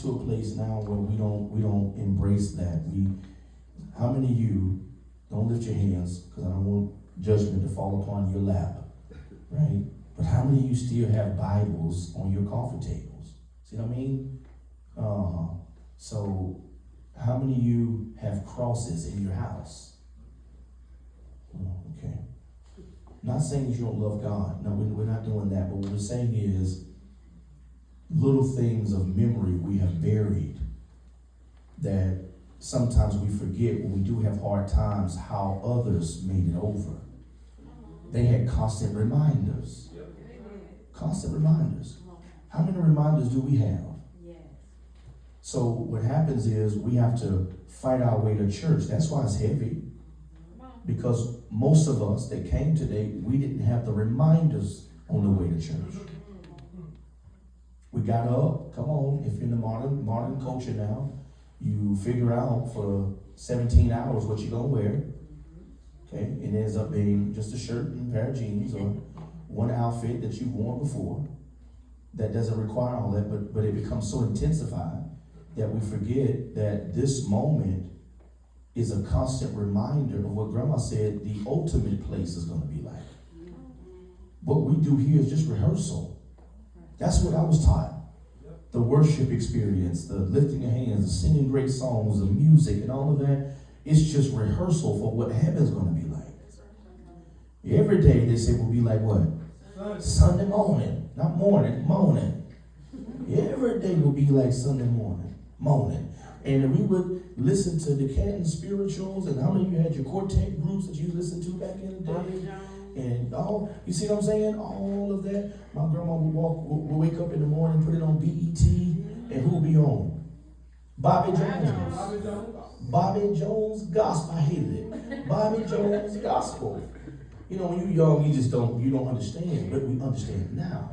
to a place now where we don't embrace that. How many of you, don't lift your hands because I don't want judgment to fall upon your lap, right? But how many of you still have Bibles on your coffee tables? See what I mean? So how many of you have crosses in your house? Okay. Not saying that you don't love God. No, we're not doing that. But what we're saying is little things of memory we have buried that sometimes we forget when we do have hard times how others made it over. They had constant reminders. Constant reminders. How many reminders do we have? So what happens is we have to fight our way to church. That's why it's heavy. Because most of us that came today, we didn't have the reminders on the way to church. We got up, come on, if you're in the modern culture now, you figure out for 17 hours what you're gonna wear. Okay, it ends up being just a shirt and a pair of jeans or one outfit that you've worn before. That doesn't require all that, but it becomes so intensified that we forget that this moment is a constant reminder of what Grandma said the ultimate place is going to be like. What we do here is just rehearsal. That's what I was taught. The worship experience, the lifting of hands, the singing great songs, the music, and all of that, it's just rehearsal for what heaven's going to be like. Every day they say will be like what? Sunday morning. Not morning, morning. Every day will be like Sunday morning, morning. And we would listen to the Canton spirituals, and how many of you had your quartet groups that you listened to back in the day? And all, you see what I'm saying? All of that. My grandma would wake up in the morning, put it on BET, and who'll be on? Bobby Jones. Bobby Jones Gospel. I hated it. Bobby Jones Gospel. You know, when you're young, you don't understand, but we understand now.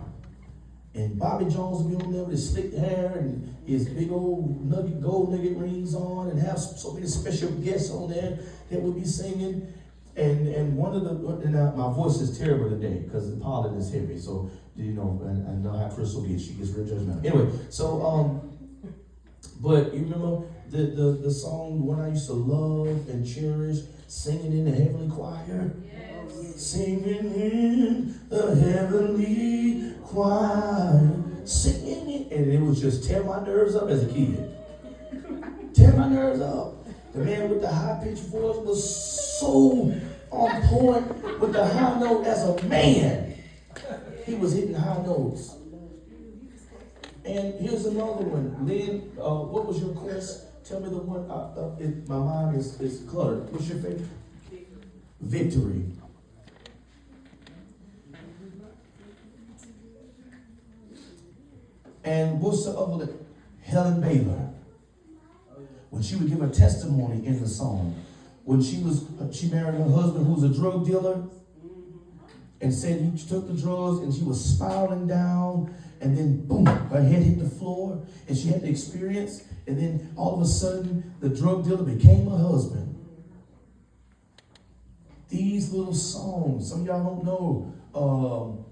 And Bobby Jones will be on there with his slick hair and his big old gold nugget rings on, and have so many special guests on there that will be singing. And one of the, my voice is terrible today because the pollen is heavy. So, you know, and I know how Crystal gets. She gets real judgmental. Anyway, so, but you remember the song, the one I used to love and cherish, singing in the heavenly choir? Yes. Singing in the heavenly choir, singing it, and it was just tear my nerves up as a kid. Tear my nerves up. The man with the high-pitched voice was so on point with the high note as a man. He was hitting high notes. And here's another one. Lynn, what was your course? Tell me the one. My mind is cluttered. What's your favorite? Victory. And what's the other one? Helen Baylor. When she would give a testimony in the song, when she married her husband who was a drug dealer, and said he took the drugs and she was spiraling down, and then boom, her head hit the floor, and she had the experience, and then all of a sudden the drug dealer became her husband. These little songs, some of y'all don't know,